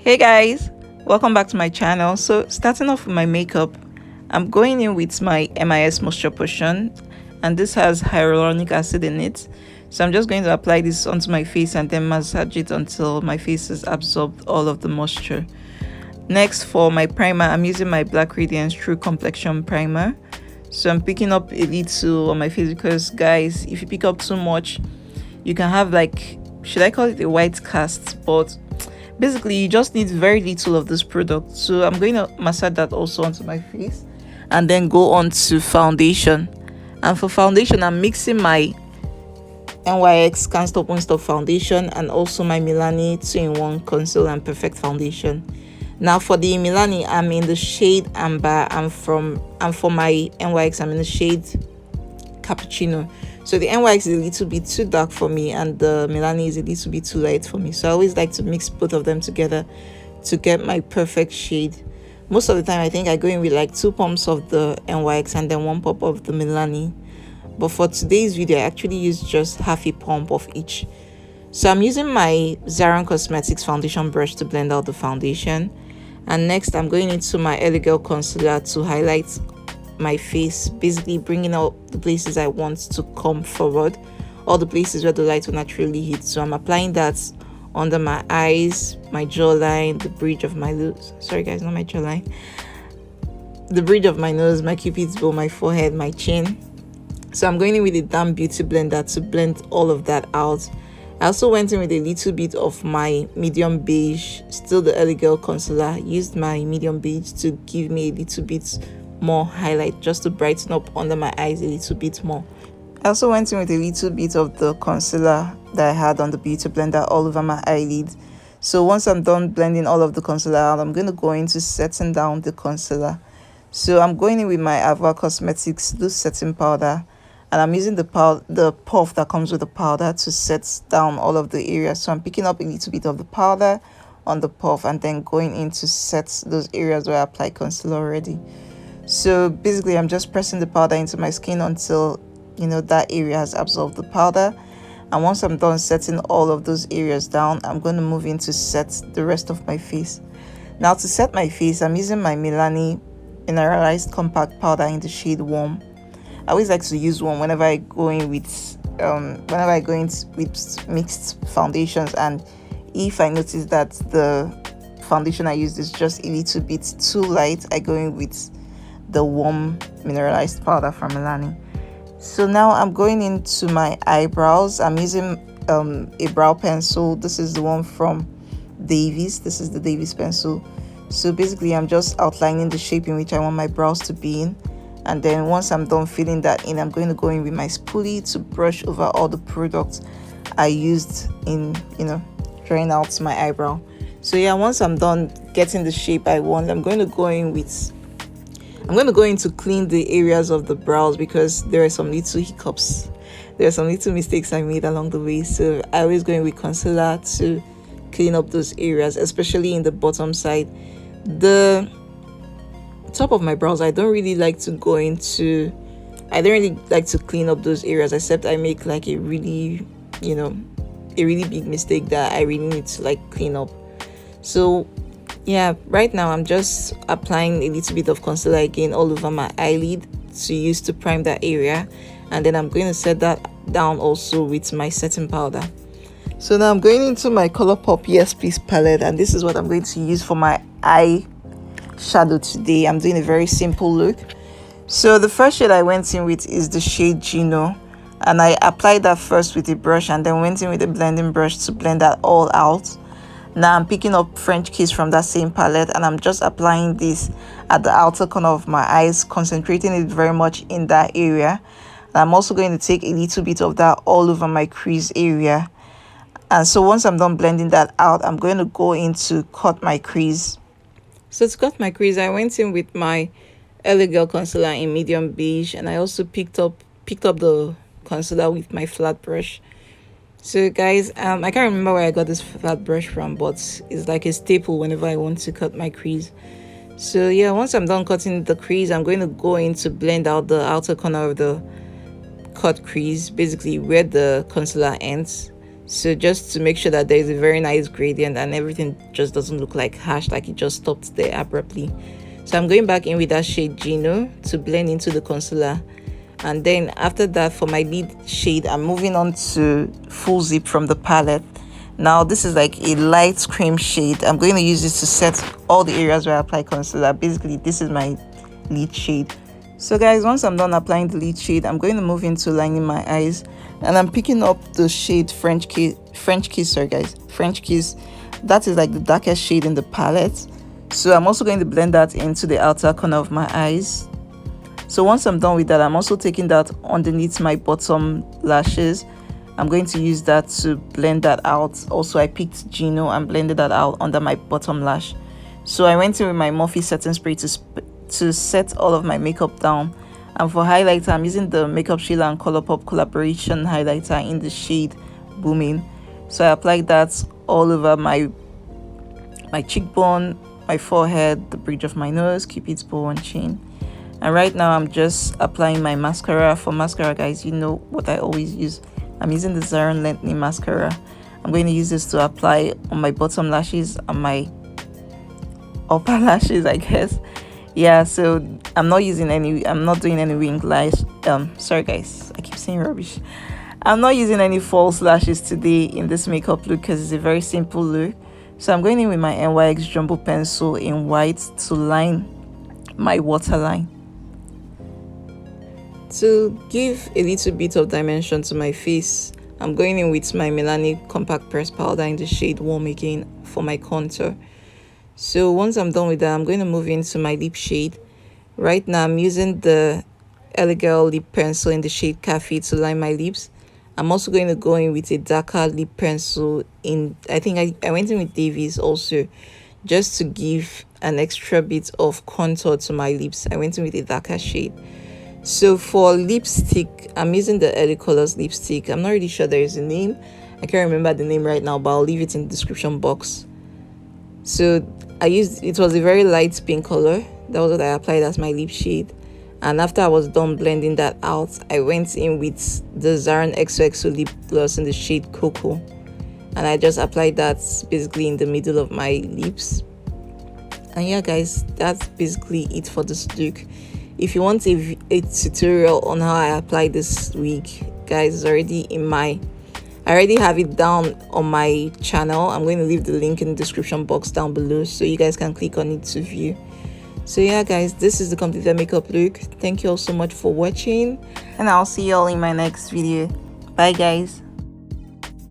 Hey guys, welcome back to my channel. So starting off with my makeup, I'm going in with my MIS moisture potion, and this has hyaluronic acid in it. So I'm just going to apply this onto my face and then massage it until my face has absorbed all of the moisture. Next, for my primer, I'm using my Black Radiance True Complexion primer. So I'm picking up a little on my face because guys, if you pick up too much, you can have like, should I call it a white cast? But basically you just need very little of this product. So I'm going to massage that also onto my face and then go on to foundation. And for foundation, I'm mixing my NYX Can't Stop Won't Stop foundation and also my Milani 2-in-1 conceal and perfect foundation. Now for the Milani, I'm in the shade Amber, and for my NYX, I'm in the shade Cappuccino. So the NYX is a little bit too dark for me and the Milani is a little bit too light for me. So I always like to mix both of them together to get my perfect shade. Most of the time I think I go in with like 2 pumps of the NYX and then 1 pump of the Milani. But for today's video I actually use just half a pump of each. So I'm using my Zaron Cosmetics foundation brush to blend out the foundation. And next I'm going into my Elegant concealer to highlight my face, basically bringing out the places I want to come forward, all the places where the light will naturally hit. So I'm applying that under my eyes, my jawline, the bridge of my nose. Sorry guys, not my jawline. The bridge of my nose, my cupid's bow, my forehead, my chin. So I'm going in with a damp beauty blender to blend all of that out. I also went in with a little bit of my medium beige, still the Elegant concealer. Used my medium beige to give me a little bit more highlight, just to brighten up under my eyes a little bit more. I also went in with a little bit of the concealer that I had on the beauty blender all over my eyelid. So once I'm done blending all of the concealer out, I'm going to go into setting down the concealer. So I'm going in with my Ava Cosmetics loose setting powder, and I'm using the puff that comes with the powder to set down all of the areas. So I'm picking up a little bit of the powder on the puff and then going in to set those areas where I applied concealer already. So basically I'm just pressing the powder into my skin until that area has absorbed the powder. And once I'm done setting all of those areas down, I'm going to move in to set the rest of my face. Now to set my face, I'm using my Milani Mineralized compact powder in the shade Warm. I always like to use one whenever I go in with mixed foundations, and if I notice that the foundation I use is just a little bit too light, I go in with the Warm Mineralized powder from Milani. So now I'm going into my eyebrows. I'm using a brow pencil. This is the one from Davies. This is the Davies pencil. So basically I'm just outlining the shape in which I want my brows to be in, and then once I'm done filling that in, I'm going to go in with my spoolie to brush over all the products I used in drawing out my eyebrow. So yeah, once I'm done getting the shape I want, I'm going to go in to clean the areas of the brows because there are some little hiccups. There are some little mistakes I made along the way. So I always go in with concealer to clean up those areas, especially in the bottom side. The top of my brows, I don't really like to clean up those areas, except I make like a really big mistake that I really need to like clean up. So yeah, right now I'm just applying a little bit of concealer again all over my eyelid to use to prime that area, and then I'm going to set that down also with my setting powder. So now I'm going into my Colourpop Yes Please palette, and this is what I'm going to use for my eye shadow today. I'm doing a very simple look. So the first shade I went in with is the shade Gino, and I applied that first with a brush and then went in with a blending brush to blend that all out. Now I'm picking up French Kiss from that same palette, and I'm just applying this at the outer corner of my eyes, concentrating it very much in that area. And I'm also going to take a little bit of that all over my crease area. And so once I'm done blending that out, I'm going to go in to cut my crease. So to cut my crease, I went in with my Elegant concealer in medium beige, and I also picked up the concealer with my flat brush. So guys, I can't remember where I got this flat brush from, but it's like a staple whenever I want to cut my crease. So yeah, once I'm done cutting the crease, I'm going to go in to blend out the outer corner of the cut crease, basically where the concealer ends. So just to make sure that there is a very nice gradient and everything just doesn't look like harsh, like it just stopped there abruptly. So I'm going back in with that shade Gino to blend into the concealer. And then after that, for my lead shade, I'm moving on to Full Zip from the palette. Now this is like a light cream shade. I'm going to use this to set all the areas where I apply concealer. Basically, this is my lead shade. So guys, once I'm done applying the lead shade, I'm going to move into lining my eyes, and I'm picking up the shade French Kiss. Sorry guys, French Kiss. That is like the darkest shade in the palette. So I'm also going to blend that into the outer corner of my eyes. So once I'm done with that, I'm also taking that underneath my bottom lashes. I'm going to use that to blend that out. Also, I picked Gino and blended that out under my bottom lash. So I went in with my Morphe setting spray to set all of my makeup down. And for highlighter, I'm using the MakeupShayla and Colourpop collaboration highlighter in the shade Booming. So I applied that all over my cheekbone, my forehead, the bridge of my nose, cupid's bow and chin. And right now I'm just applying my mascara. For mascara, guys, you know what I always use. I'm using the Zaron Lengthening mascara. I'm going to use this to apply on my bottom lashes and my upper lashes, I guess. Yeah, so I'm not doing any wing lash. Sorry guys, I keep saying rubbish. I'm not using any false lashes today in this makeup look because it's a very simple look. So I'm going in with my NYX Jumbo pencil in white to line my waterline. To give a little bit of dimension to my face, I'm going in with my Milani compact pressed powder in the shade Warm Again for my contour. So once I'm done with that, I'm going to move into my lip shade. Right now I'm using the Elegant lip pencil in the shade Cafe to line my lips. I'm also going to go in with a darker lip pencil in, I think I went in with Davies also, just to give an extra bit of contour to my lips. I went in with a darker shade. So for lipstick, I'm using the Ellie Colors lipstick. I'm not really sure there is a name. I can't remember the name right now, but I'll leave it in the description box. So it was a very light pink color. That was what I applied as my lip shade. And after I was done blending that out, I went in with the Zaron XOXO lip gloss in the shade Cocoa. And I just applied that basically in the middle of my lips. And yeah guys, that's basically it for this look. If you want a tutorial on how I apply this wig, guys, I already have it down on my channel. I'm going to leave the link in the description box down below so you guys can click on it to view. So yeah guys, this is the completed makeup look. Thank you all so much for watching, and I'll see you all in my next video. Bye guys.